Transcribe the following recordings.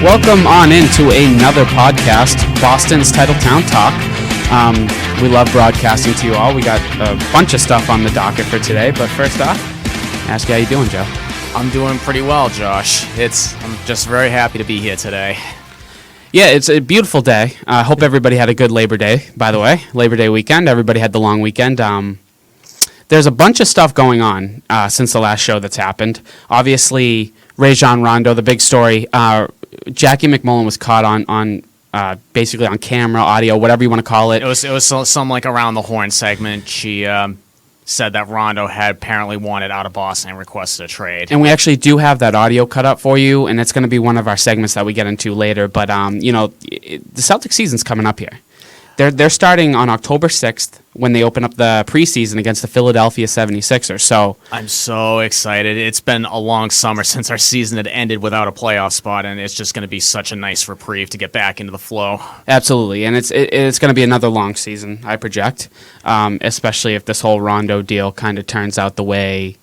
welcome on into another podcast, Boston's TitleTownTalk. We love broadcasting to you all. We got a bunch of stuff on the docket for today, but first off, ask you how you doing, Joe? I'm doing pretty well, Josh. I'm just very happy to be here today. Yeah, it's a beautiful day. I hope everybody had a good Labor Day, by the way. Labor Day weekend. Everybody had the long weekend. There's a bunch of stuff going on since the last show that's happened. Obviously, Rajon Rondo, the big story. Jackie McMullen was caught on basically on camera, audio, whatever you want to call it. It was some like around the horn segment. She said that Rondo had apparently wanted out of Boston and requested a trade. And we actually do have that audio cut up for you, and it's going to be one of our segments that we get into later. But the Celtics season's coming up here. They're starting on October 6th when they open up the preseason against the Philadelphia 76ers. So I'm so excited. It's been a long summer since our season had ended without a playoff spot, and it's just going to be such a nice reprieve to get back into the flow. Absolutely, and it's going to be another long season, I project, especially if this whole Rondo deal kind of turns out the way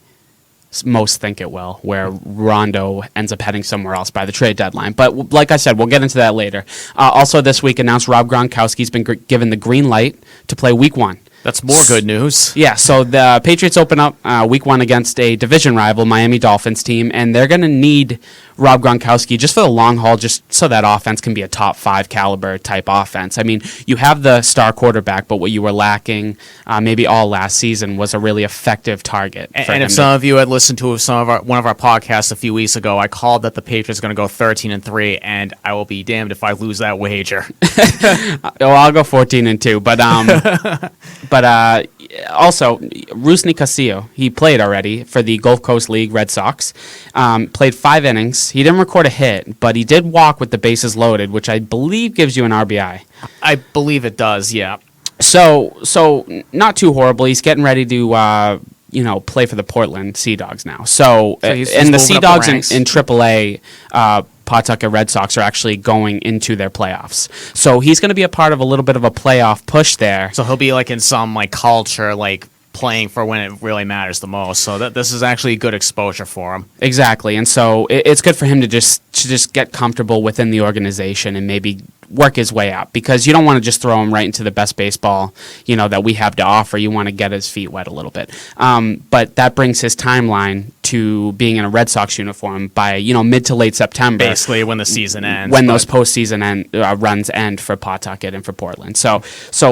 most think it will, where Rondo ends up heading somewhere else by the trade deadline. But like I said, we'll get into that later. Also this week announced Rob Gronkowski's been given the green light to play Week 1. That's more good news. Yeah, so the Patriots open up Week 1 against a division rival, Miami Dolphins team, and they're going to need Rob Gronkowski just for the long haul, just so that offense can be a top 5 caliber type offense. I mean, you have the star quarterback, but what you were lacking maybe all last season was a really effective target. And if some of you had listened to one of our podcasts a few weeks ago, I called that the Patriots are going to go 13-3, and I will be damned if I lose that wager. Well, I'll go 14-2, but also, Rusney Castillo, he played already for the Gulf Coast League Red Sox, played 5 innings. He didn't record a hit, but he did walk with the bases loaded, which I believe gives you an RBI. I believe it does, yeah. So not too horrible. He's getting ready to play for the Portland Sea Dogs now. So he's and the Sea Dogs in AAA, Pawtucket Red Sox are actually going into their playoffs. So he's going to be a part of a little bit of a playoff push there. So he'll be like in some like culture, like playing for when it really matters the most. So this is actually good exposure for him. Exactly. And so it's good for him to just get comfortable within the organization and maybe work his way up, because you don't want to just throw him right into the best baseball, that we have to offer. You want to get his feet wet a little bit. But that brings his timeline to being in a Red Sox uniform by, mid to late September. Basically when the season ends. When those postseason runs end for Pawtucket and for Portland. So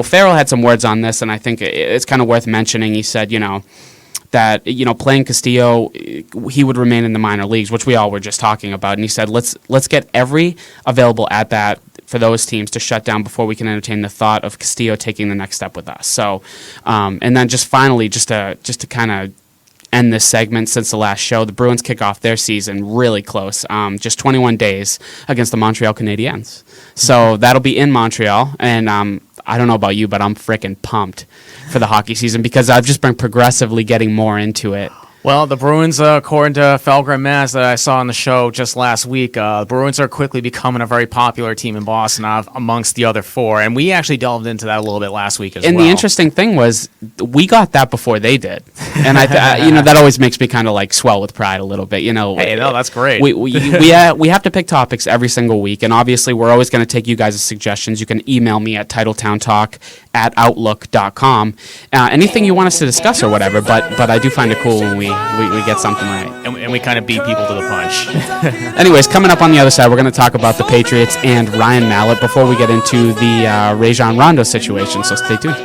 Farrell had some words on this, and I think it's kind of worth mentioning. He said, that playing Castillo, he would remain in the minor leagues, which we all were just talking about. And he said, let's get every available at bat for those teams to shut down before we can entertain the thought of Castillo taking the next step with us. So, and then just finally, just to kind of end this segment since the last show, the Bruins kick off their season really close, just 21 days against the Montreal Canadiens. So that'll be in Montreal, and I don't know about you, but I'm freaking pumped for the hockey season because I've just been progressively getting more into it. Well, the Bruins, according to Felgren Mass that I saw on the show just last week, the Bruins are quickly becoming a very popular team in Boston amongst the other 4. And we actually delved into that a little bit last week as well. And the interesting thing was we got that before they did. And that always makes me kind of like swell with pride a little bit. Hey, no, that's great. We have to pick topics every single week. And obviously, we're always going to take you guys' suggestions. You can email me at TitleTownTalk@outlook.com. Anything you want us to discuss or whatever. But I do find it cool when we get something right. And we kind of beat people to the punch. Anyways, coming up on the other side, we're going to talk about the Patriots and Ryan Mallett before we get into the Rajon Rondo situation, so stay tuned.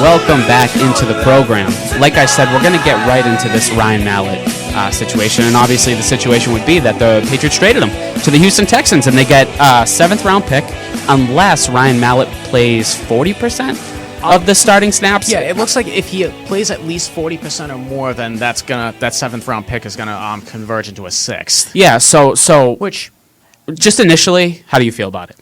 Welcome back into the program. Like I said, we're going to get right into this Ryan Mallett situation, and obviously the situation would be that the Patriots traded him to the Houston Texans, and they get a 7th round pick unless Ryan Mallett plays 40% of the starting snaps. Yeah, it looks like if he plays at least 40% or more, then that 7th round pick is gonna converge into a 6th. Yeah. So Which, just initially, how do you feel about it?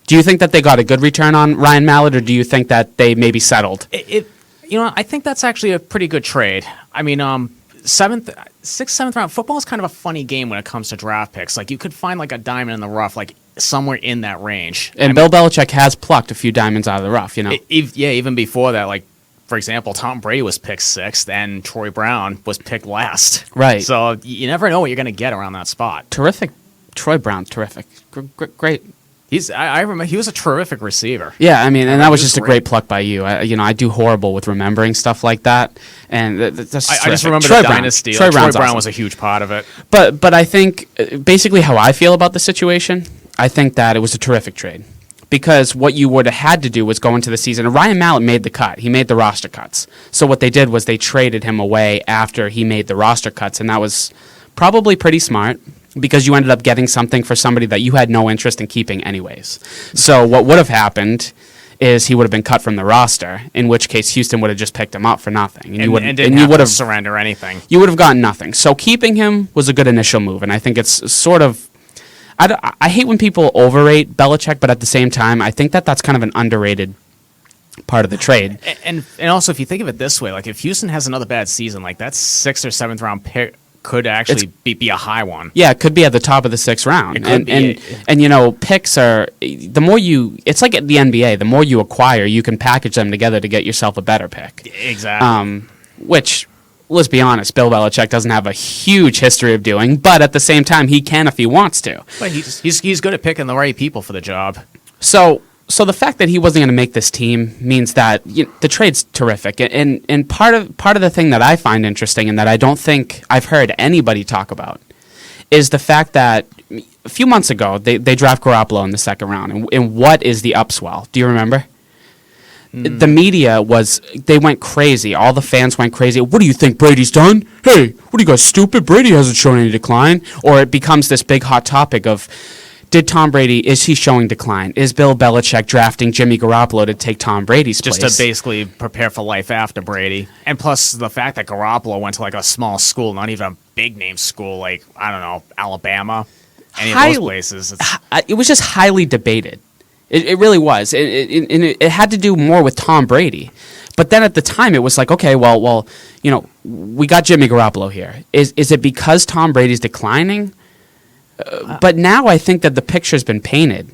Do you think that they got a good return on Ryan Mallett, or do you think that they maybe settled? I think that's actually a pretty good trade. I mean, 6th, 7th round football is kind of a funny game when it comes to draft picks. Like you could find like a diamond in the rough, like somewhere in that range. And Bill Belichick has plucked a few diamonds out of the rough, you know. Even before that, like for example, Tom Brady was picked 6th, and Troy Brown was picked last. Right. So you never know what you're going to get around that spot. Terrific. Troy Brown, terrific. Great. I remember he was a terrific receiver. Yeah, I mean, and that was just a great pluck by you. I do horrible with remembering stuff like that, and that's I just remember Troy the Brown. dynasty. Troy Brown awesome. was a huge part of it. But I think basically how I feel about the situation, I think that it was a terrific trade. Because what you would have had to do was go into the season. And Ryan Mallett made the cut. He made the roster cuts. So what they did was they traded him away after he made the roster cuts, and that was probably pretty smart because you ended up getting something for somebody that you had no interest in keeping anyways. So what would have happened is he would have been cut from the roster, in which case Houston would have just picked him up for nothing. And you would have surrender anything. You would have gotten nothing. So keeping him was a good initial move, and I think it's sort of... I hate when people overrate Belichick, but at the same time, I think that that's kind of an underrated part of the trade. And also, if you think of it this way, like if Houston has another bad season, like that 6th or 7th round pick could actually be a high one. Yeah, it could be at the top of the 6th round. It could be. And picks are, the more it's like at the NBA, the more you acquire, you can package them together to get yourself a better pick. Exactly. Which, let's be honest, Bill Belichick doesn't have a huge history of doing, but at the same time, he can if he wants to. But he's good at picking the right people for the job. So the fact that he wasn't going to make this team means that the trade's terrific. And part of the thing that I find interesting and that I don't think I've heard anybody talk about is the fact that a few months ago they draft Garoppolo in the 2nd round. And what is the upswell? Do you remember? The media they went crazy. All the fans went crazy. What do you think Brady's done? Hey, what are you guys, stupid? Brady hasn't shown any decline. Or it becomes this big hot topic of, is he showing decline? Is Bill Belichick drafting Jimmy Garoppolo to take Tom Brady's place? Just to basically prepare for life after Brady. And plus the fact that Garoppolo went to like a small school, not even a big name school, like, I don't know, Alabama, any of those places. It was just highly debated. It really was. It had to do more with Tom Brady. But then at the time, it was like, okay, well, we got Jimmy Garoppolo here. Is it because Tom Brady's declining? But now I think that the picture's been painted.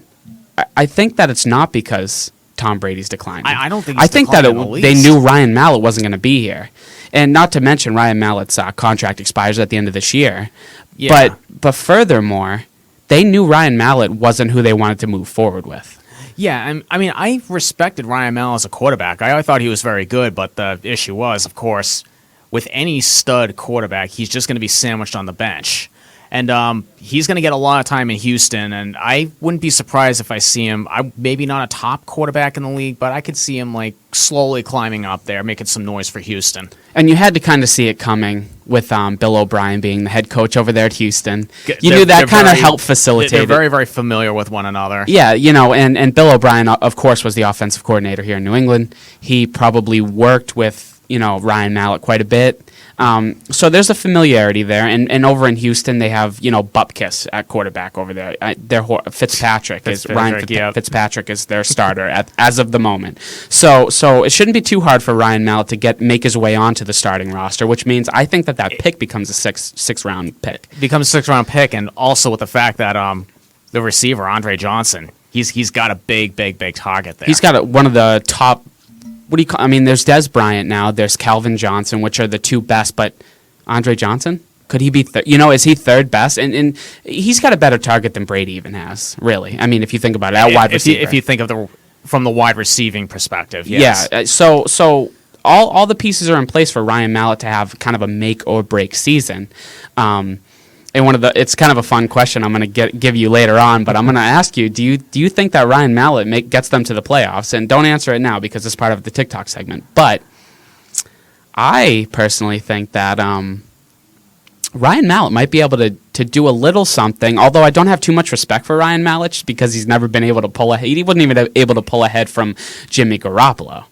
I think that it's not because Tom Brady's declining. I don't think. I think that they knew Ryan Mallett wasn't going to be here, and not to mention Ryan Mallett's contract expires at the end of this year. Yeah. But furthermore, they knew Ryan Mallett wasn't who they wanted to move forward with. Yeah, I mean, I respected Ryan Mallett as a quarterback. I thought he was very good, but the issue was, of course, with any stud quarterback, he's just going to be sandwiched on the bench. And he's going to get a lot of time in Houston, and I wouldn't be surprised if I see him. Maybe not a top quarterback in the league, but I could see him like slowly climbing up there, making some noise for Houston. And you had to kind of see it coming with Bill O'Brien being the head coach over there at Houston. You knew that kind of helped facilitate They're it. very, very familiar with one another. Yeah, and Bill O'Brien, of course, was the offensive coordinator here in New England. He probably worked with, Ryan Mallett quite a bit. So there's a familiarity there, and over in Houston they have Bupkis at quarterback over there. Fitzpatrick is their starter as of the moment. So it shouldn't be too hard for Ryan Mallett to make his way onto the starting roster, which means I think that pick becomes a sixth round pick. Becomes a 6th round pick, and also with the fact that the receiver Andre Johnson, he's got a big target there. He's got one of the top. What do you call? I mean, there's Des Bryant now. There's Calvin Johnson, which are the two best. But Andre Johnson, could he be? Is he third best? And he's got a better target than Brady even has. Really, I mean, if you think about it, at wide receiver. If you think of from the wide receiving perspective, yes. Yeah. So all the pieces are in place for Ryan Mallett to have kind of a make or break season. And it's kind of a fun question I'm going to give you later on, but I'm going to ask you, do you think that Ryan Mallett gets them to the playoffs? And don't answer it now because it's part of the TikTok segment. But I personally think that Ryan Mallett might be able to do a little something, although I don't have too much respect for Ryan Mallett because he's never been able to pull ahead. He wasn't even able to pull ahead from Jimmy Garoppolo.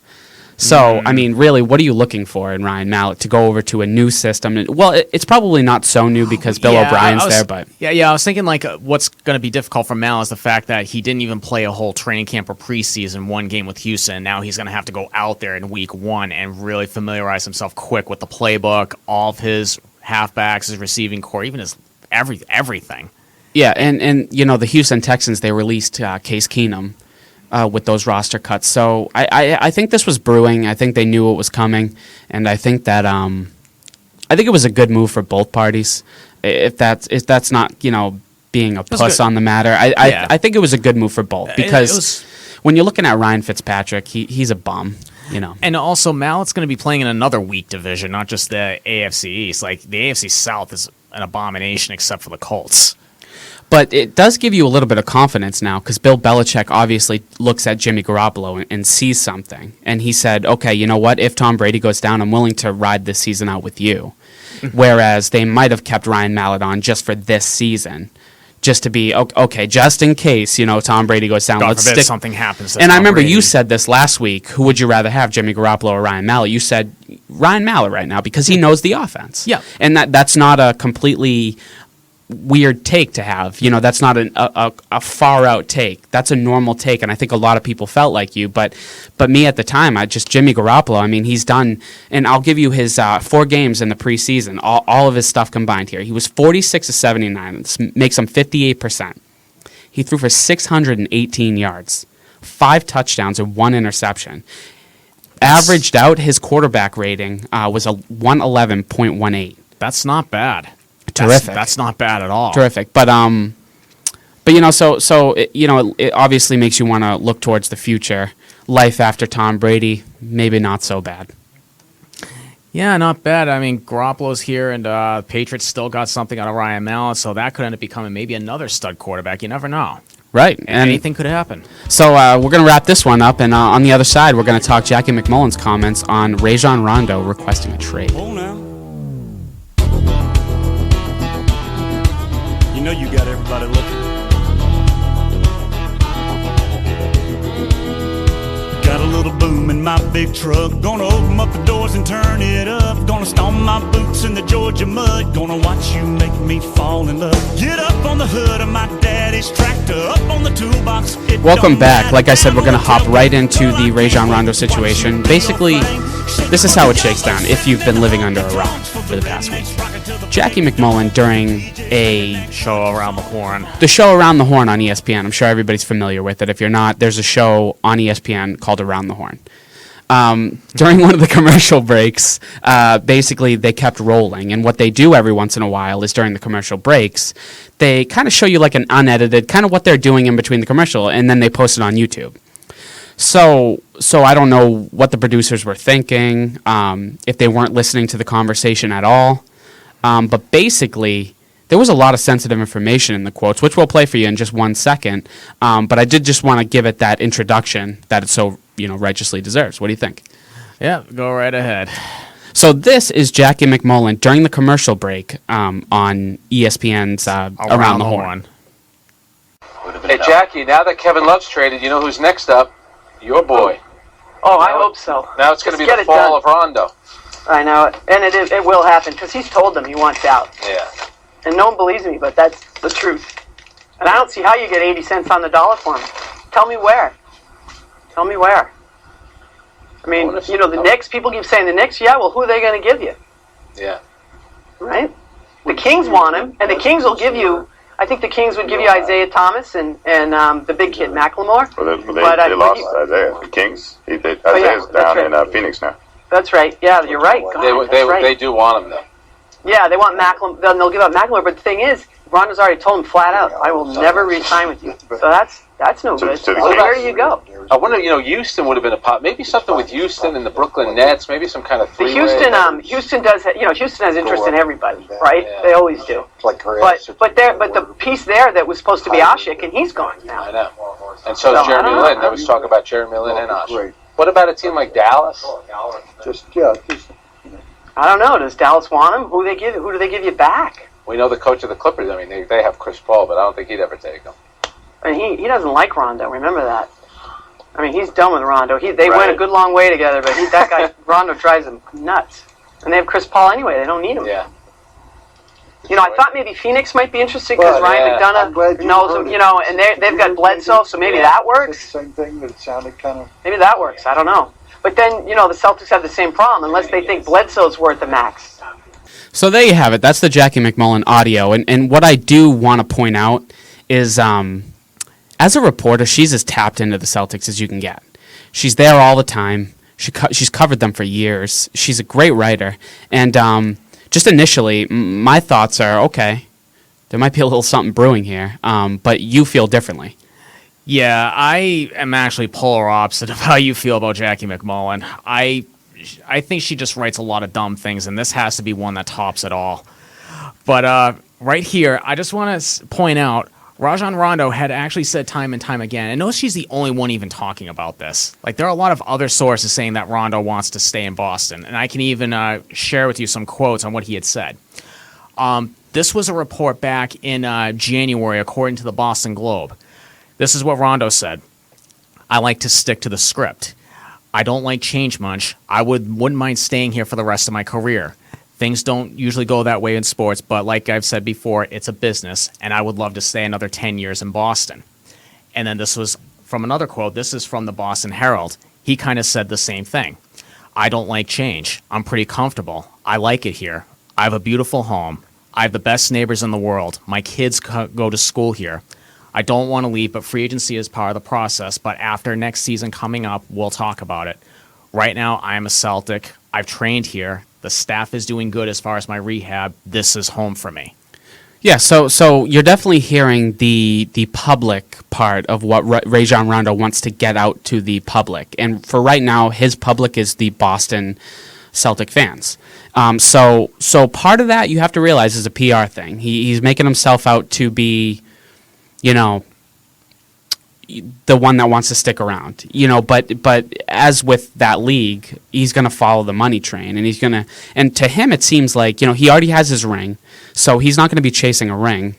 So, I mean, really, what are you looking for in Ryan Mallett to go over to a new system? Well, it's probably not so new because Bill O'Brien's there, but... Yeah, I was thinking, like, what's going to be difficult for Mallett is the fact that he didn't even play a whole training camp or preseason, one game with Houston. Now he's going to have to go out there in week 1 and really familiarize himself quick with the playbook, all of his halfbacks, his receiving core, even his everything. Yeah, and you know, the Houston Texans, they released Case Keenum with those roster cuts. So I think this was brewing. I think they knew it was coming, and I think that I think it was a good move for both parties. If that's not, you know, being a puss on the matter, I think it was a good move for both because when you're looking at Ryan Fitzpatrick, he's a bum. You know. And also, Mallett's going to be playing in another weak division, not just the AFC East. Like, the AFC South is an abomination except for the Colts. But it does give you a little bit of confidence now because Bill Belichick obviously looks at Jimmy Garoppolo and sees something. And he said, okay, you know what? If Tom Brady goes down, I'm willing to ride this season out with you. Whereas they might have kept Ryan Mallett on just for this season. Just to be, okay, just in case, you know, Tom Brady goes down. God forbid something happens to And Tom I remember Brady. you said this last week. Who would you rather have, Jimmy Garoppolo or Ryan Mallett? You said Ryan Mallett right now because he knows the offense. Yeah. And that's not a completely weird take to have. You know, that's not a far-out take. That's a normal take, and I think a lot of people felt like you. But me at the time, Jimmy Garoppolo, I mean, he's done, and I'll give you his 4 games in the preseason, all of his stuff combined here. He was 46 of 79. This makes him 58%. He threw for 618 yards, 5 touchdowns, and 1 interception. Averaged out, his quarterback rating was a 111.18. That's not bad. Terrific. That's not bad at all. Terrific. But you know, so it, you know, it obviously makes you want to look towards the future. Life after Tom Brady, maybe not so bad. Yeah, not bad. I mean, Garoppolo's here, and Patriots still got something out of Ryan Mallett, so that could end up becoming maybe another stud quarterback. You never know. Right. And anything could happen. So we're going to wrap this one up, and on the other side, we're going to talk Jackie McMullen's comments on Rajon Rondo requesting a trade. Oh, now. You know you got everybody looking. Got a little boom in my big truck. Gonna open up the doors and turn it up. Gonna stomp my boots in the Georgia mud. Gonna watch you make me fall in love. Get up on the hood of my daddy's tractor. Up on the toolbox. Welcome back. Like I said, we're going to hop right into the Rajon Rondo situation. Basically, this is how it shakes down if you've been living under a rock for the past week. Jackie McMullen, during the Show around the horn on ESPN, I'm sure everybody's familiar with it. If you're not, there's a show on ESPN called Around the Horn. During one of the commercial breaks, basically they kept rolling, and what they do every once in a while is during the commercial breaks, they kind of show you like an unedited, kind of what they're doing in between the commercial, and then they post it on YouTube. So I don't know what the producers were thinking, if they weren't listening to the conversation at all. But basically, there was a lot of sensitive information in the quotes, which we'll play for you in just 1 second. But I did just want to give it that introduction that it so righteously deserves. What do you think? Yeah, go right ahead. So this is Jackie McMullen during the commercial break on ESPN's Around the Horn. Hey, Jackie, now that Kevin Love's traded, you know who's next up? Your boy. Oh, I hope so. Now it's going to be Just the get it fall done. of Rondo. I know it, and it will happen because he's told them he wants out, Yeah. and no one believes me, but that's the truth. And I don't see how you get 80 cents on the dollar for him. Tell me where. Tell me where. I mean, the Knicks. People keep saying the Knicks. Yeah, well, who are they going to give you? Yeah. Right? The Kings want him, and the Kings will give you. I think the Kings would give you Isaiah Thomas and the big kid McLemore. Well, they lost Isaiah. The Kings. Isaiah's down in Phoenix now. That's right. Yeah, you're right. God, They do want him, though. Yeah, they want McLemore. Then they'll give up McLemore. But the thing is, Rondo's already told him flat out, "I will never re-sign with you." So that's no good. to the So Kings. where do you go? I wonder, Houston would have been a pop. Maybe something with Houston and the Brooklyn Nets. Maybe some kind of The three-way. Houston does. Houston has interest in everybody, right? Yeah. They always do. But the piece there that was supposed to be Ashik, and he's gone I now. know. And so is So, Jeremy I don't Lin. know. There was talk about Jeremy Lin and Osh. What about a team like Dallas? I don't know. Does Dallas want him? Who do they give you back? We know the coach of the Clippers. I mean, they have Chris Paul, but I don't think he'd ever take him. And he doesn't like Rondo. Remember that. I mean, he's done with Rondo. They Right. went a good long way together, but that guy, Rondo, drives him nuts. And they have Chris Paul anyway. They don't need him. Yeah. I thought maybe Phoenix might be interested because Well, Ryan yeah. I'm glad McDonough you knows heard him, it. and they've got Bledsoe, so maybe that It's works. the same thing, but it sounded kind of... Maybe that works. I don't know. But then, the Celtics have the same problem unless they think Bledsoe's worth the max. So there you have it. That's the Jackie McMullen audio. And what I do want to point out is, as a reporter, she's as tapped into the Celtics as you can get. She's there all the time. She's covered them for years. She's a great writer. And just initially, my thoughts are, okay, there might be a little something brewing here, but you feel differently. Yeah, I am actually polar opposite of how you feel about Jackie McMullen. I think she just writes a lot of dumb things, and this has to be one that tops it all. But right here, I just want to point out, Rajon Rondo had actually said time and time again, and notice she's the only one even talking about this. Like, there are a lot of other sources saying that Rondo wants to stay in Boston, and I can even share with you some quotes on what he had said. This was a report back in January, according to the Boston Globe. This is what Rondo said. I like to stick to the script. I don't like change much. I wouldn't mind staying here for the rest of my career. Things don't usually go that way in sports, but like I've said before, it's a business, and I would love to stay another 10 years in Boston. And then this was from another quote. This is from the Boston Herald. He kind of said the same thing. I don't like change. I'm pretty comfortable. I like it here. I have a beautiful home. I have the best neighbors in the world. My kids go to school here. I don't want to leave, but free agency is part of the process. But after next season coming up, we'll talk about it. Right now, I am a Celtic. I've trained here. The staff is doing good as far as my rehab. This is home for me. Yeah, so you're definitely hearing the public part of what Rajon Rondo wants to get out to the public. And for right now, his public is the Boston Celtic fans. So part of that you have to realize is a PR thing. He's making himself out to be, the one that wants to stick around, but as with that league, he's going to follow the money train, and to him it seems like, he already has his ring, so he's not going to be chasing a ring.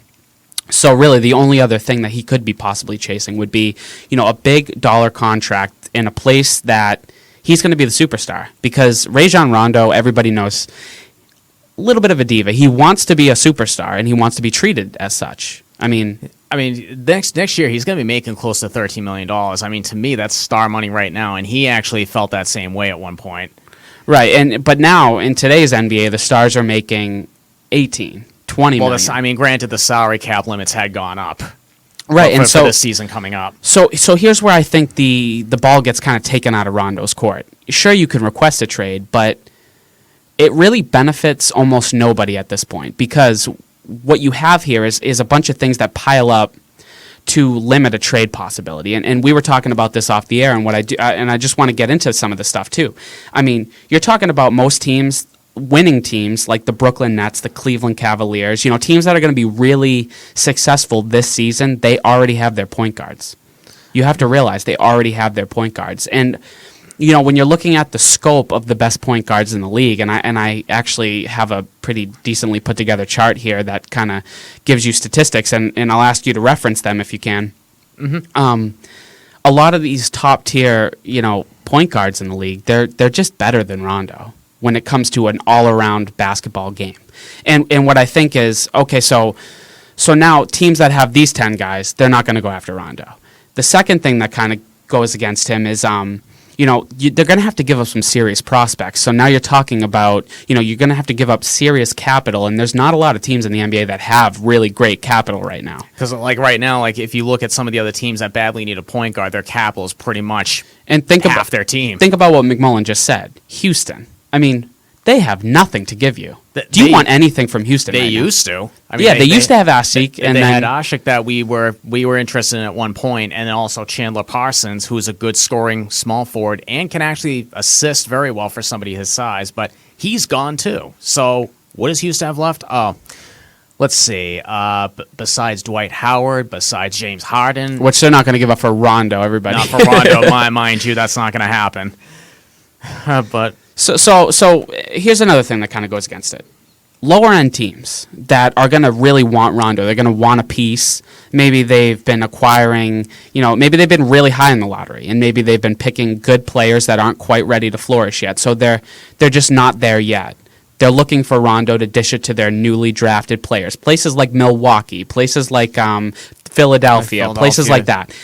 So really the only other thing that he could be possibly chasing would be, a big dollar contract in a place that he's going to be the superstar, because Rajon Rondo, everybody knows, a little bit of a diva. He wants to be a superstar, and he wants to be treated as such. I mean, next year he's going to be making close to $13 million. I mean, to me, that's star money right now, and he actually felt that same way at one point. Right, but now in today's NBA, the stars are making 18, 20 million. Granted, the salary cap limits had gone up. Right, for this season coming up. So here's where I think the ball gets kind of taken out of Rondo's court. Sure, you can request a trade, but it really benefits almost nobody at this point, because what you have here is a bunch of things that pile up to limit a trade possibility. And we were talking about this off the air, and what I do, and I just want to get into some of the stuff too. I mean, you're talking about most teams, winning teams like the Brooklyn Nets, the Cleveland Cavaliers, teams that are going to be really successful this season, they already have their point guards. You have to realize they already have their point guards. And when you're looking at the scope of the best point guards in the league, and I actually have a pretty decently put together chart here that kind of gives you statistics, and I'll ask you to reference them if you can. Mm-hmm. A lot of these top tier, point guards in the league, they're just better than Rondo when it comes to an all around basketball game. And what I think is, okay, so now teams that have these 10 guys, they're not going to go after Rondo. The second thing that kind of goes against him is they're going to have to give up some serious prospects. So now you're talking about, you're going to have to give up serious capital, and there's not a lot of teams in the NBA that have really great capital right now. Because right now, if you look at some of the other teams that badly need a point guard, their capital is pretty much half their team. Think about what McMullen just said. Houston. I mean, they have nothing to give you. Do you want anything from Houston? They right used now? to. They used to have Asik, and they had Asik that we were interested in at one point, and then also Chandler Parsons, who's a good scoring small forward and can actually assist very well for somebody his size. But he's gone too. So what does Houston have left? Oh, let's see. Besides Dwight Howard, besides James Harden, which they're not going to give up for Rondo. Everybody, not for Rondo. Mind you, that's not going to happen. But. So here's another thing that kind of goes against it. lower end teams that are going to really want Rondo. They're going to want a piece. Maybe they've been acquiring, maybe they've been really high in the lottery, and maybe they've been picking good players that aren't quite ready to flourish yet. So they're just not there yet. They're looking for Rondo to dish it to their newly drafted players. Places like Milwaukee, places like Philadelphia, places like that.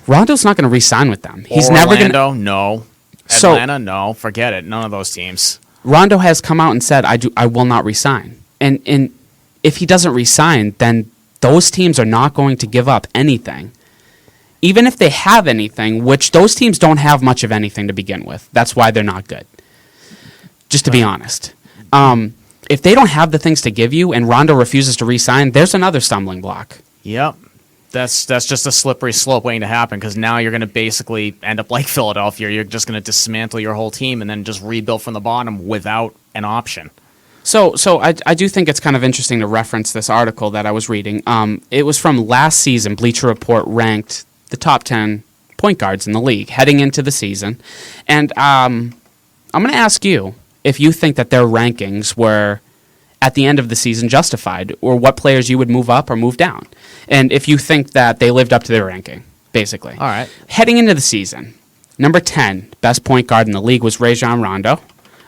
Rondo's not going to re-sign with them. He's never going to. No. Atlanta, no. Forget it. None of those teams. Rondo has come out and said, I will not resign. And if he doesn't resign, then those teams are not going to give up anything. Even if they have anything, which those teams don't have much of anything to begin with. That's why they're not good. Just to be honest. If they don't have the things to give you and Rondo refuses to resign, there's another stumbling block. Yep. That's just a slippery slope waiting to happen, because now you're going to basically end up like Philadelphia. You're just going to dismantle your whole team and then just rebuild from the bottom without an option. So I do think it's kind of interesting to reference this article that I was reading. It was from last season. Bleacher Report ranked the top 10 point guards in the league heading into the season. And I'm going to ask you if you think that their rankings were, at the end of the season, justified, or what players you would move up or move down. And if you think that they lived up to their ranking, basically. All right. Heading into the season, number 10, best point guard in the league, was Rajon Rondo.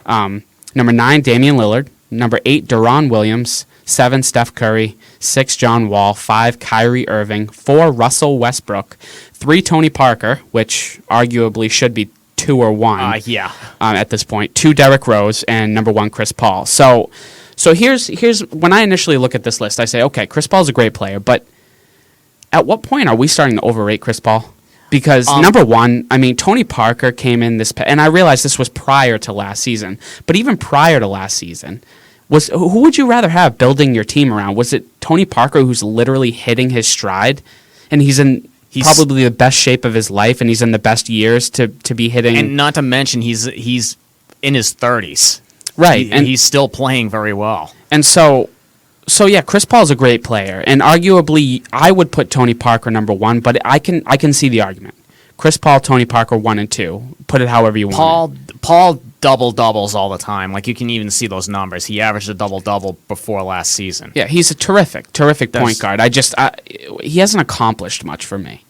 Number 9, Damian Lillard. Number 8, Deron Williams. 7, Steph Curry. 6, John Wall. 5, Kyrie Irving. 4, Russell Westbrook. 3, Tony Parker, which arguably should be 2 or 1 at this point. 2, Derrick Rose. And number 1, Chris Paul. So here's when I initially look at this list, I say, okay, Chris Paul's a great player, but at what point are we starting to overrate Chris Paul? Because number one, I mean, Tony Parker came in and I realize this was prior to last season, but even prior to last season, who would you rather have building your team around? Was it Tony Parker, who's literally hitting his stride, and he's probably the best shape of his life, and he's in the best years to be hitting? And not to mention, he's in his 30s. Right, and he's still playing very well. And so yeah, Chris Paul's a great player, and arguably I would put Tony Parker number 1, but I can see the argument. Chris Paul, Tony Parker 1 and 2. Put it however you want. Paul doubles all the time. Like, you can even see those numbers. He averaged a double before last season. Yeah, he's a terrific point guard. He hasn't accomplished much for me.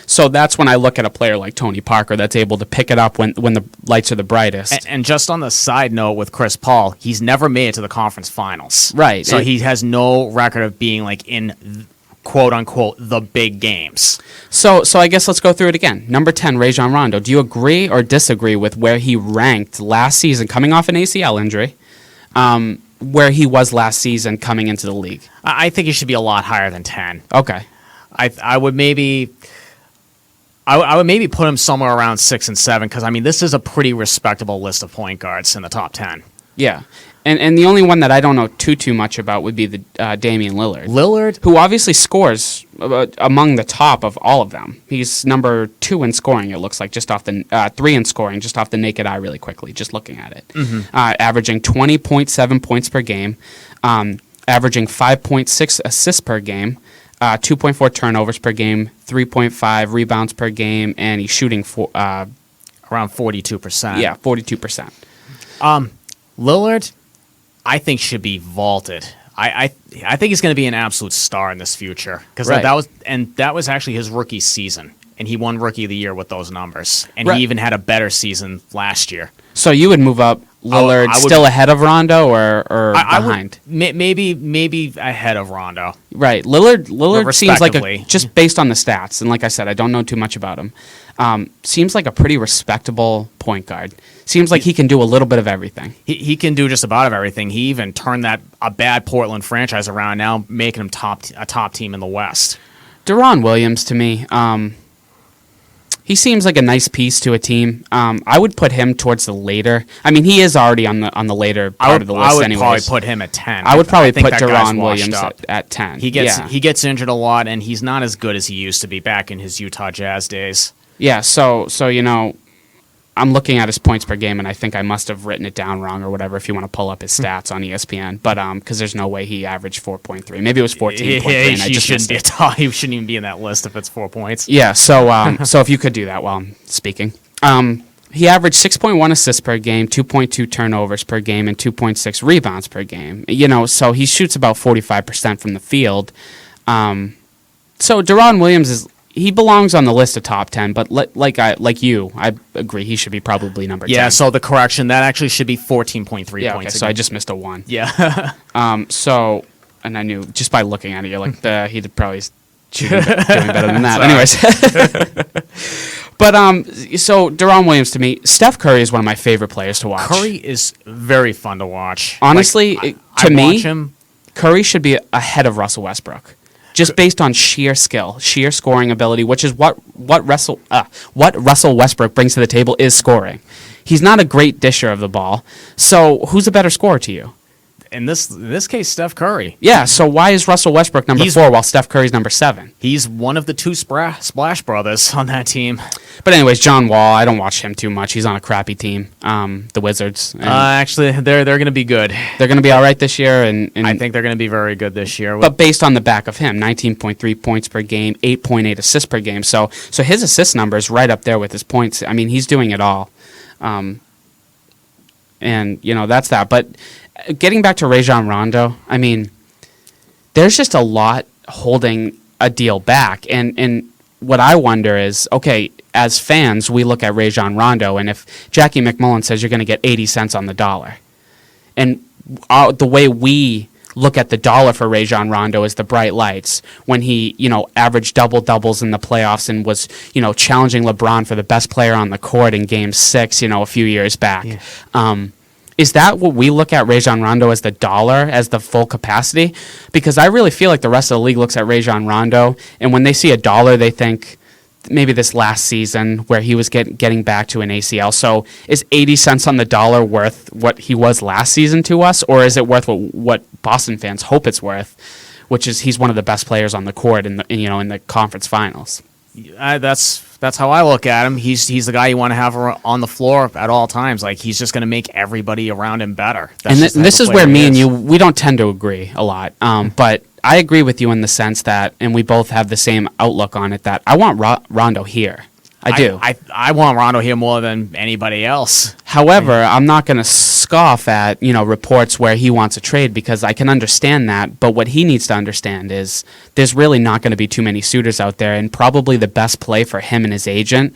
So that's when I look at a player like Tony Parker that's able to pick it up when the lights are the brightest. And just on the side note with Chris Paul, he's never made it to the conference finals. Right. So he has no record of being like in quote unquote the big games. So I guess let's go through it again. Number 10, Rajon Rondo. Do you agree or disagree with where he ranked last season, coming off an ACL injury, where he was last season coming into the league? I think he should be a lot higher than 10. Okay. I would maybe put him somewhere around 6 and 7, because, I mean, this is a pretty respectable list of point guards in the top 10. Yeah. And the only one that I don't know too much about would be the Damian Lillard. Who obviously scores among the top of all of them. He's number 2 in scoring, it looks like, just off the 3 in scoring, just off the naked eye really quickly, just looking at it. Mm-hmm. Averaging 20.7 points per game, averaging 5.6 assists per game, 2.4 turnovers per game, 3.5 rebounds per game, and he's shooting around 42%. Yeah, 42%. Lillard, I think, should be vaulted. I think he's going to be an absolute star in this future, because that was actually his rookie season, and he won Rookie of the Year with those numbers, and he even had a better season last year. So you would move up Lillard still ahead of Rondo or behind? Maybe ahead of Rondo. Right. Lillard seems like just based on the stats, and like I said, I don't know too much about him. Seems like a pretty respectable point guard. Seems like he can do a little bit of everything. He can do just about everything. He even turned a bad Portland franchise around, now making him a top team in the West. Deron Williams, to me, he seems like a nice piece to a team. I would put him towards the later. I mean, he is already on the later part of the list. I would probably put him at 10. I would probably put Deron Williams at 10. He gets injured a lot, and he's not as good as he used to be back in his Utah Jazz days. Yeah, so I'm looking at his points per game, and I think I must have written it down wrong or whatever if you want to pull up his stats on ESPN. But because there's no way he averaged 4.3. Maybe it was 14.3, and I just missed it. He shouldn't even be in that list if it's 4 points. Yeah, so if you could do that while I'm speaking. he averaged 6.1 assists per game, 2.2 turnovers per game, and 2.6 rebounds per game. So he shoots about 45% from the field. So Deron Williams he belongs on the list of top 10, but like you, I agree he should be probably number 10. Yeah, so the correction, that actually should be 14.3 points. Okay, so I just missed a 1. Yeah. And I knew just by looking at it, you're like, he'd probably doing better than that. Anyways. But so Deron Williams to me, Steph Curry is one of my favorite players to watch. Curry is very fun to watch. Honestly, to me, watch him. Curry should be ahead of Russell Westbrook, just based on sheer skill, sheer scoring ability, which is what Russell Westbrook brings to the table is scoring. He's not a great disher of the ball, so who's a better scorer to you? In this case, Steph Curry. Yeah, so why is Russell Westbrook number 4 while Steph Curry's number 7? He's one of the 2 Splash Brothers on that team. But anyways, John Wall, I don't watch him too much. He's on a crappy team, the Wizards. Actually, they're going to be good. They're going to be all right this year. And I think they're going to be very good this year. But based on the back of him, 19.3 points per game, 8.8 assists per game. So his assist number is right up there with his points. I mean, he's doing it all. And, that's that. But getting back to Rajon Rondo, I mean, there's just a lot holding a deal back. And what I wonder is, okay, as fans, we look at Rajon Rondo, and if Jackie McMullen says you're going to get 80 cents on the dollar, and the way we look at the dollar for Rajon Rondo is the bright lights, when he, averaged double-doubles in the playoffs and was, challenging LeBron for the best player on the court in Game 6, a few years back. Yeah. Is that what we look at Rajon Rondo as the dollar, as the full capacity? Because I really feel like the rest of the league looks at Rajon Rondo, and when they see a dollar, they think maybe this last season where he was getting back to an ACL. So is 80 cents on the dollar worth what he was last season to us, or is it worth what Boston fans hope it's worth, which is he's one of the best players on the court in the conference finals? That's how I look at him. He's the guy you want to have on the floor at all times. Like, he's just going to make everybody around him better. This is where me and you, we don't tend to agree a lot. But I agree with you in the sense that, and we both have the same outlook on it, that I want Rondo here. I do. I want Rondo here more than anybody else. However, I'm not going to scoff at reports where he wants a trade, because I can understand that. But what he needs to understand is there's really not going to be too many suitors out there, and probably the best play for him and his agent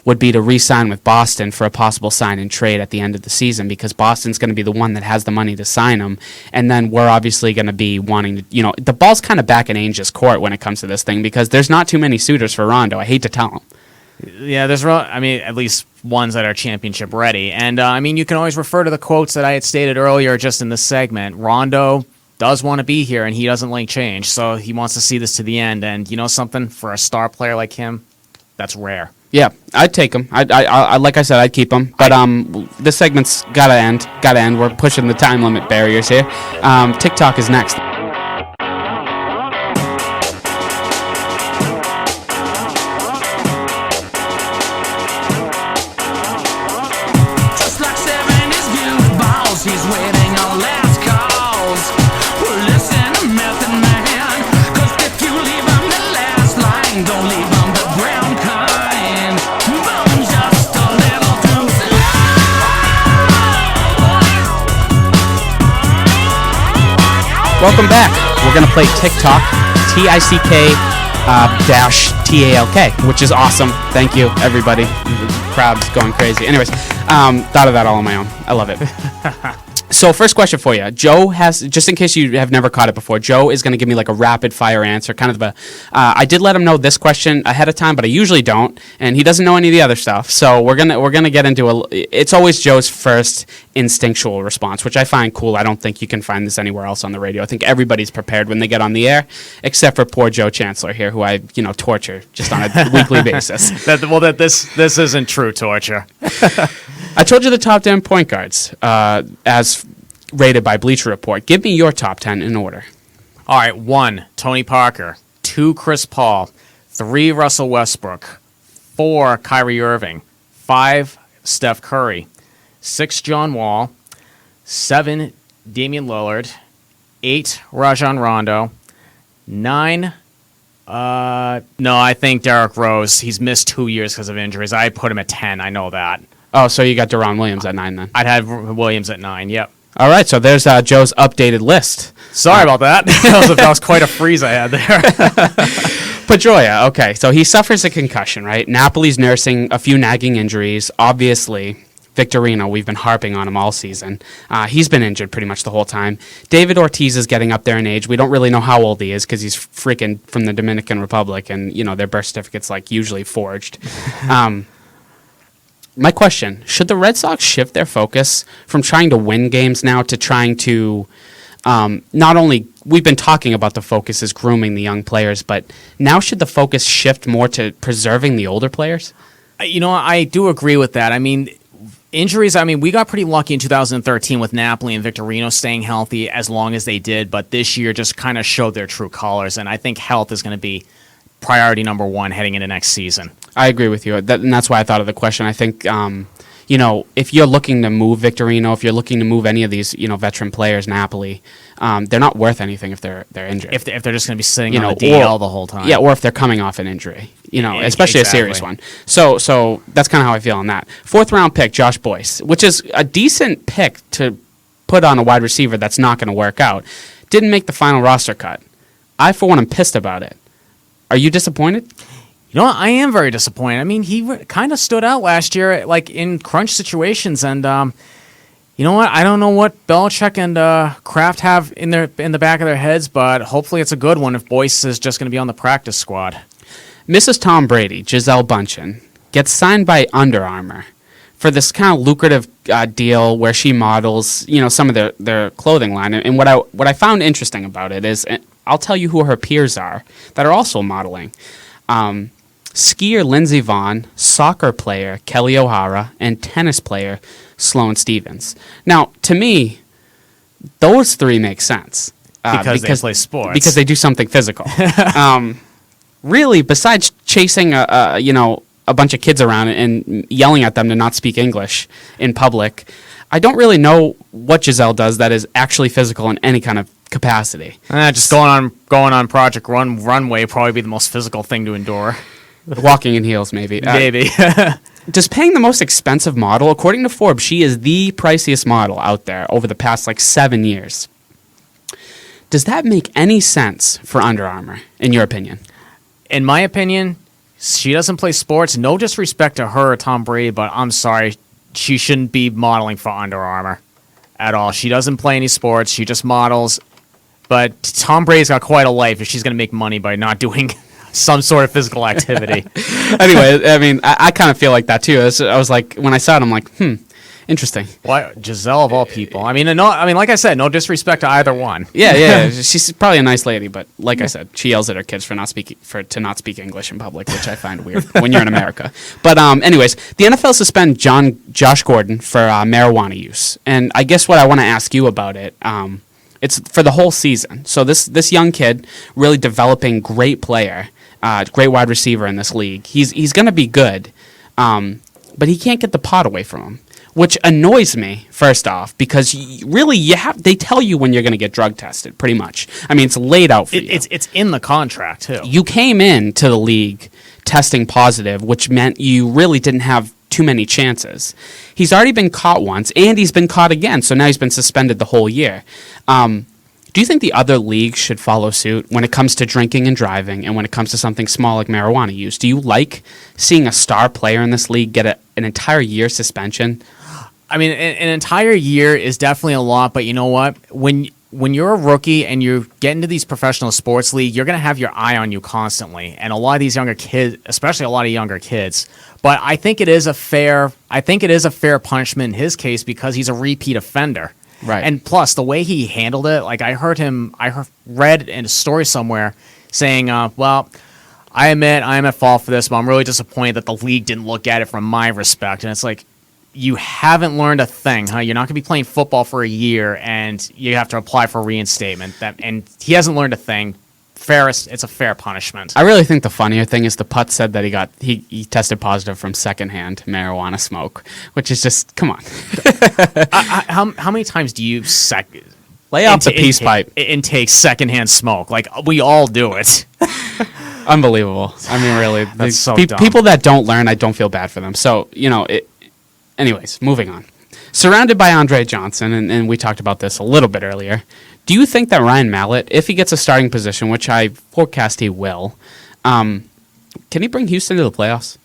would be to re-sign with Boston for a possible sign and trade at the end of the season, because Boston's going to be the one that has the money to sign him, and then we're obviously going to be wanting to, the ball's kind of back in Ainge's court when it comes to this thing, because there's not too many suitors for Rondo. I hate to tell him. Yeah, at least ones that are championship ready. And, you can always refer to the quotes that I had stated earlier just in this segment. Rondo does want to be here, and he doesn't like change, so he wants to see this to the end. And you know something? For a star player like him, that's rare. Yeah, I'd take him. I like I said, I'd keep him. But this segment's gotta end. We're pushing the time limit barriers here. TikTok is next. Welcome back. We're going to play TikTok, TICK-TALK, which is awesome. Thank you, everybody. The crowd's going crazy. Anyways, thought of that all on my own. I love it. So first question for you. Joe has, just in case you have never caught it before, Joe is going to give me like a rapid fire answer, kind of I did let him know this question ahead of time, but I usually don't, and he doesn't know any of the other stuff. So we're going to get into it's always Joe's first instinctual response, which I find cool. I don't think you can find this anywhere else on the radio. I think everybody's prepared when they get on the air, except for poor Joe Chancellor here, who I, torture just on a weekly basis. This isn't true torture. I told you the top 10 point guards as rated by Bleacher Report. Give me your top 10 in order. All right, 1, Tony Parker. 2, Chris Paul. 3, Russell Westbrook. 4, Kyrie Irving. 5, Steph Curry. 6, John Wall. 7, Damian Lillard. 8, Rajon Rondo. 9, no, I think Derrick Rose. He's missed 2 years because of injuries. I put him at 10. I know that. Oh, so you got Deron Williams at 9 then. I'd have Williams at 9. Yep. All right, so there's Joe's updated list. Sorry about that. that was quite a freeze I had there. Pedroia, okay, so he suffers a concussion, right? Napoli's nursing a few nagging injuries. Obviously, Victorino, we've been harping on him all season. He's been injured pretty much the whole time. David Ortiz is getting up there in age. We don't really know how old he is because he's freaking from the Dominican Republic, and their birth certificate's like usually forged. My question, should the Red Sox shift their focus from trying to win games now to trying to not only, we've been talking about the focus is grooming the young players, but now should the focus shift more to preserving the older players? I do agree with that. I mean, injuries, we got pretty lucky in 2013 with Napoli and Victorino staying healthy as long as they did, but this year just kind of showed their true colors, and I think health is going to be priority number one heading into next season. I agree with you, and that's why I thought of the question. I think, if you're looking to move Victorino, if you're looking to move any of these, veteran players, Napoli, they're not worth anything if they're injured. If they're just going to be sitting on the DL the whole time. Yeah, or if they're coming off an injury, especially a serious one. So that's kind of how I feel on that. 4th round pick, Josh Boyce, which is a decent pick to put on a wide receiver that's not going to work out. Didn't make the final roster cut. I, for one, am pissed about it. Are you disappointed? I am very disappointed. He kind of stood out last year, like in crunch situations, and you know what? I don't know what Belichick and Kraft have in the back of their heads, but hopefully it's a good one if Boyce is just going to be on the practice squad. Mrs. Tom Brady, Gisele Bündchen, gets signed by Under Armour for this kind of lucrative deal where she models, some of their clothing line. And what I found interesting about it is, I'll tell you who her peers are that are also modeling. Skier Lindsey Vonn, soccer player Kelly O'Hara, and tennis player Sloane Stephens. Now, to me, those three make sense. Because they play sports. Because they do something physical. Really, besides chasing a bunch of kids around and yelling at them to not speak English in public, I don't really know what Gisele does that is actually physical in any kind of capacity. Just going on Project Runway probably be the most physical thing to endure. Walking in heels, maybe. Maybe. Does paying the most expensive model, according to Forbes, she is the priciest model out there over the past 7 years. Does that make any sense for Under Armour, in your opinion? In my opinion, she doesn't play sports. No disrespect to her or Tom Brady, but I'm sorry, she shouldn't be modeling for Under Armour at all. She doesn't play any sports. She just models. But Tom Brady's got quite a life if she's going to make money by not doing some sort of physical activity. Anyway, I kind of feel like that too. I was like, when I saw it, I'm like, interesting. Why Gisele of all people? Like I said, no disrespect to either one. Yeah. She's probably a nice lady, but like I said, she yells at her kids to not speak English in public, which I find weird when you're in America. But anyways, the NFL suspend Josh Gordon for marijuana use, and I guess what I want to ask you about it. It's for the whole season. So this young kid, really developing great player, great wide receiver in this league. He's going to be good, but he can't get the pot away from him, which annoys me, first off, because they tell you when you're going to get drug tested, pretty much. It's laid out for you. It's in the contract, too. You came into the league testing positive, which meant you really didn't have too many chances. He's already been caught once, and he's been caught again, so now he's been suspended the whole year. Do you think the other leagues should follow suit when it comes to drinking and driving and when it comes to something small like marijuana use? Do you like seeing a star player in this league get an entire year suspension? An entire year is definitely a lot, but you know what? When you're a rookie and you get into these professional sports league, you're going to have your eye on you constantly. And a lot of these younger kids, especially a lot of younger kids, but I think it is a fair punishment in his case because he's a repeat offender. Right. And plus, the way he handled it, I read in a story somewhere saying, well, I admit I am at fault for this, but I'm really disappointed that the league didn't look at it from my respect. And it's like, you haven't learned a thing, huh? You're not going to be playing football for a year, and you have to apply for reinstatement. And he hasn't learned a thing. It's a fair punishment. I really think the funnier thing is the Putt said that he tested positive from secondhand marijuana smoke, which is just, come on. How many times do you lay off the peace pipe intake secondhand smoke? Like, we all do it. Unbelievable. Really, that's so dumb. People that don't learn, I don't feel bad for them. So anyways, moving on. Surrounded by Andre Johnson, and we talked about this a little bit earlier, do you think that Ryan Mallett, if he gets a starting position, which I forecast he will, can he bring Houston to the playoffs?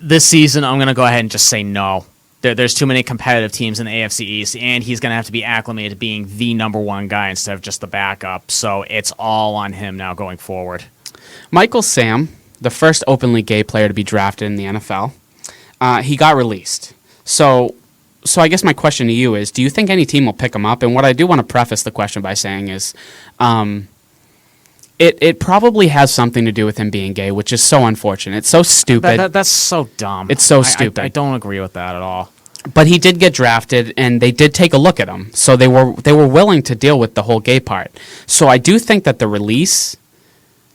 This season, I'm going to go ahead and just say no. There's too many competitive teams in the AFC East, and he's going to have to be acclimated to being the number one guy instead of just the backup. So it's all on him now going forward. Michael Sam, the first openly gay player to be drafted in the NFL, he got released. So I guess my question to you is, do you think any team will pick him up? And what I do want to preface the question by saying is, it probably has something to do with him being gay, which is so unfortunate. It's so stupid. That's so dumb. It's so stupid. I don't agree with that at all. But he did get drafted, and they did take a look at him. So they were willing to deal with the whole gay part. So I do think that the release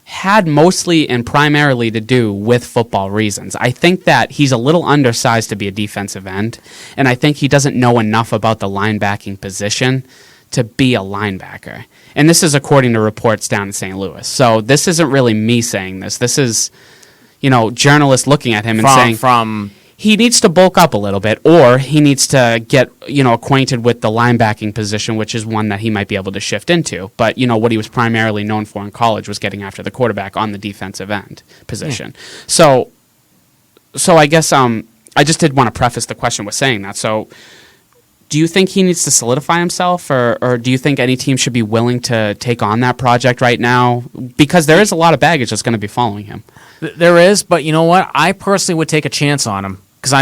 had mostly and primarily to do with football reasons. I think that he's a little undersized to be a defensive end, and I think he doesn't know enough about the linebacking position to be a linebacker. And this is according to reports down in St. Louis. So this isn't really me saying this. This is, journalists looking at him and saying he needs to bulk up a little bit, or he needs to get, acquainted with the linebacking position, which is one that he might be able to shift into. But, what he was primarily known for in college was getting after the quarterback on the defensive end position. Yeah. So I guess I just did want to preface the question with saying that. So do you think he needs to solidify himself, or do you think any team should be willing to take on that project right now? Because there is a lot of baggage that's going to be following him. There is, but you know what? I personally would take a chance on him. Because,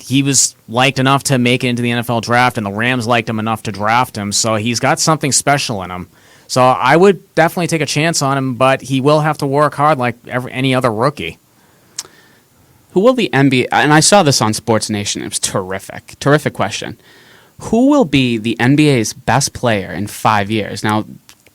he was liked enough to make it into the NFL draft, and the Rams liked him enough to draft him, so he's got something special in him. So I would definitely take a chance on him, but he will have to work hard like any other rookie. Who will the NBA, and I saw this on Sports Nation, it was terrific. Terrific question. Who will be the NBA's best player in 5 years? Now,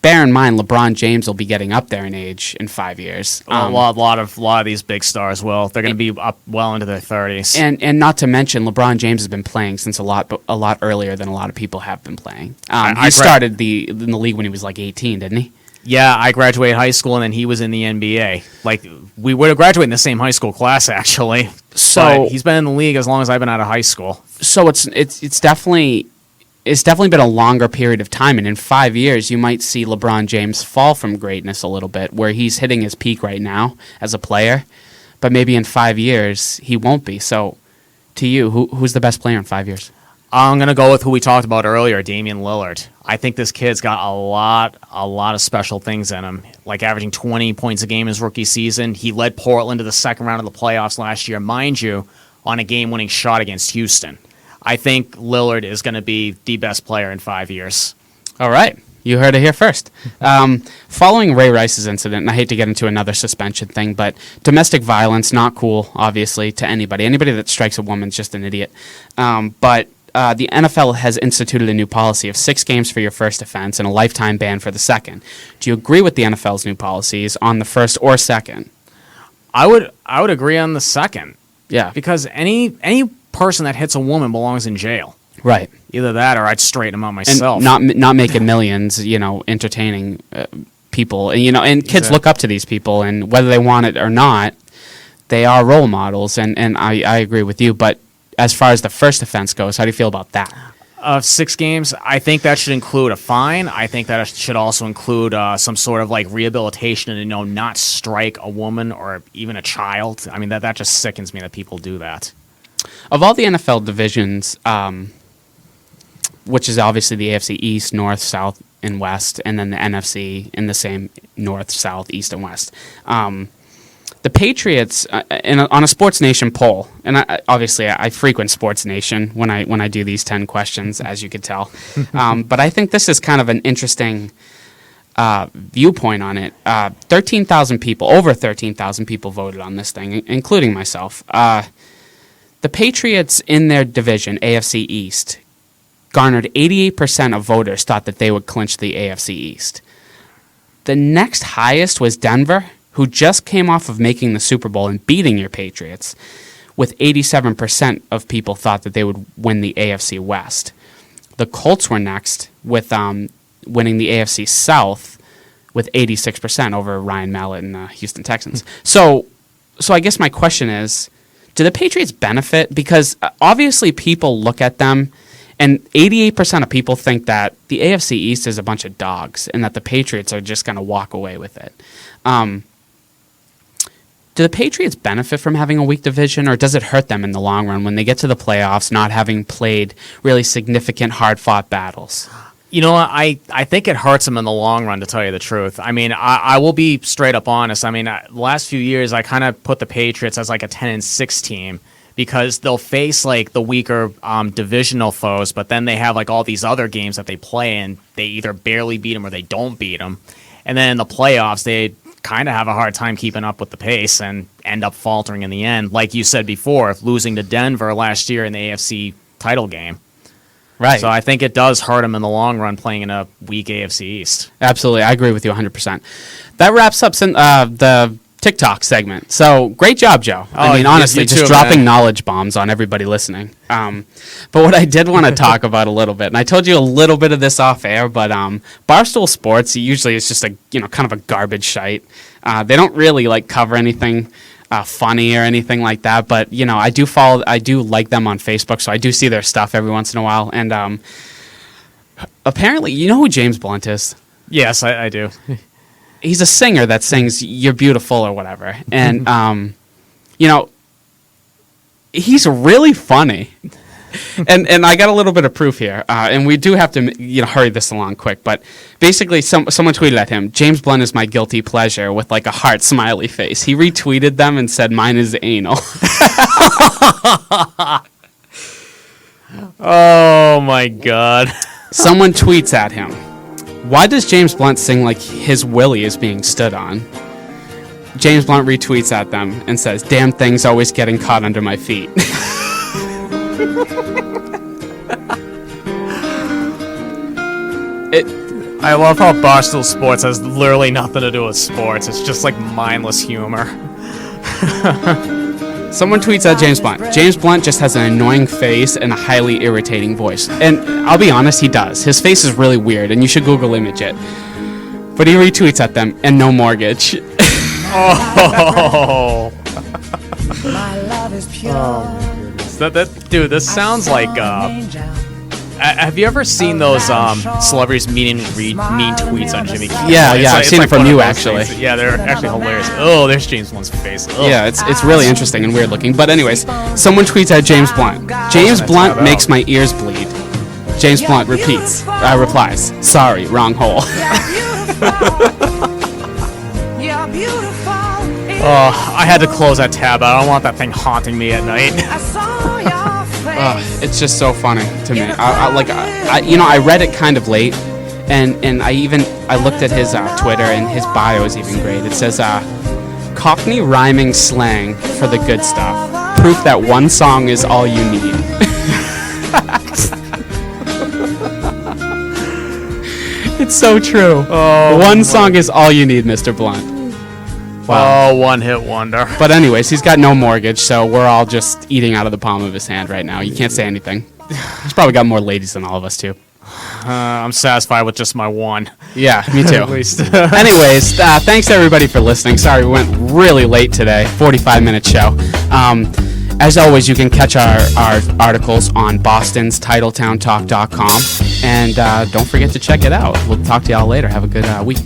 bear in mind, LeBron James will be getting up there in age in 5 years. A lot of these big stars will. They're going to be up well into their 30s. And not to mention, LeBron James has been playing since a lot earlier than a lot of people have been playing. He started in the league when he was like 18, didn't he? Yeah, I graduated high school, and then he was in the NBA. Like, we would have graduated in the same high school class, actually. So he's been in the league as long as I've been out of high school. So it's definitely been a longer period of time, and in 5 years, you might see LeBron James fall from greatness a little bit, where he's hitting his peak right now as a player, but maybe in 5 years he won't be. So, to you, who's the best player in 5 years? I'm going to go with who we talked about earlier, Damian Lillard. I think this kid's got a lot of special things in him, like averaging 20 points a game his rookie season. He led Portland to the second round of the playoffs last year, mind you, on a game-winning shot against Houston. I think Lillard is going to be the best player in 5 years. All right. You heard it here first. Following Ray Rice's incident, and I hate to get into another suspension thing, but domestic violence, not cool, obviously, to anybody. Anybody that strikes a woman is just an idiot. But the NFL has instituted a new policy of 6 games for your first offense and a lifetime ban for the second. Do you agree with the NFL's new policies on the first or second? I would agree on the second. Yeah. Because any person that hits a woman belongs in jail. Right. Either that or I'd straighten them out myself. And not making millions, entertaining people. And kids look up to these people, and whether they want it or not, they are role models, and I agree with you. But as far as the first offense goes, how do you feel about that? 6 games, I think that should include a fine. I think that should also include some sort of like rehabilitation and not strike a woman or even a child. I mean, that just sickens me that people do that. Of all the NFL divisions, which is obviously the AFC East, North, South, and West, and then the NFC in the same North, South, East, and West, the Patriots, on a Sports Nation poll, and I frequent Sports Nation when I do these 10 questions, as you could tell, but I think this is kind of an interesting viewpoint on it. 13,000 people, over 13,000 people voted on this thing, including myself. The Patriots in their division, AFC East, garnered 88% of voters thought that they would clinch the AFC East. The next highest was Denver, who just came off of making the Super Bowl and beating your Patriots, with 87% of people thought that they would win the AFC West. The Colts were next, with winning the AFC South with 86% over Ryan Mallett and the Houston Texans. So I guess my question is, do the Patriots benefit? Because obviously people look at them, and 88% of people think that the AFC East is a bunch of dogs and that the Patriots are just going to walk away with it. Do the Patriots benefit from having a weak division, or does it hurt them in the long run when they get to the playoffs not having played really significant, hard-fought battles? You know, I think it hurts them in the long run, to tell you the truth. I mean, I will be straight up honest. I mean, the last few years, I kind of put the Patriots as like a 10-6 team because they'll face like the weaker divisional foes, but then they have like all these other games that they play, and they either barely beat them or they don't beat them. And then in the playoffs, they kind of have a hard time keeping up with the pace and end up faltering in the end. Like you said before, losing to Denver last year in the AFC title game. Right. So I think it does hurt them in the long run playing in a weak AFC East. Absolutely. I agree with you 100%. That wraps up the TikTok segment. So great job, Joe. I mean, honestly, just dropping knowledge bombs on everybody listening. But what I did want to talk about a little bit, and I told you a little bit of this off air, but Barstool Sports usually is just a kind of a garbage site. They don't really like cover anything funny or anything like that. But I do like them on Facebook, so I do see their stuff every once in a while. And apparently, you know who James Blunt is? Yes, I do. He's a singer that sings "You're Beautiful" or whatever, and he's really funny. and I got a little bit of proof here, and we do have to hurry this along quick. But basically, someone tweeted at him, "James Blunt is my guilty pleasure," with like a heart smiley face. He retweeted them and said, "Mine is anal." Oh my God! Someone tweets at him, "Why does James Blunt sing like his willy is being stood on?" James Blunt retweets at them and says, "Damn thing's always getting caught under my feet." I love how Barstool Sports has literally nothing to do with sports. It's just like mindless humor. Someone tweets at James Blunt, "James Blunt just has an annoying face and a highly irritating voice." And I'll be honest, he does. His face is really weird, and you should Google image it. But he retweets at them, "And no mortgage." Oh. Dude, this sounds like have you ever seen those celebrities read mean tweets on Jimmy Kimmel? Yeah, I've seen it from you, actually. Things. Yeah, they're actually hilarious. Oh, there's James Blunt's face. Oh. Yeah, it's really interesting and weird looking. But anyways, someone tweets at James Blunt, "James Blunt makes my ears bleed." James Blunt replies, "Sorry, wrong hole." Oh, I had to close that tab. I don't want that thing haunting me at night. It's just so funny to me. I read it kind of late, and I looked at his Twitter, and his bio is even great. It says, "Cockney rhyming slang for the good stuff. Proof that one song is all you need." It's so true. Oh, one song is all you need, Mr. Blunt. Wow. Oh, one-hit wonder. But anyways, he's got no mortgage, so we're all just eating out of the palm of his hand right now. You can't say anything. He's probably got more ladies than all of us, too. I'm satisfied with just my one. Yeah, me too. At least. Anyways, thanks everybody for listening. Sorry we went really late today, 45-minute show. As always, you can catch our articles on Boston's TitleTownTalk.com, and don't forget to check it out. We'll talk to y'all later. Have a good week.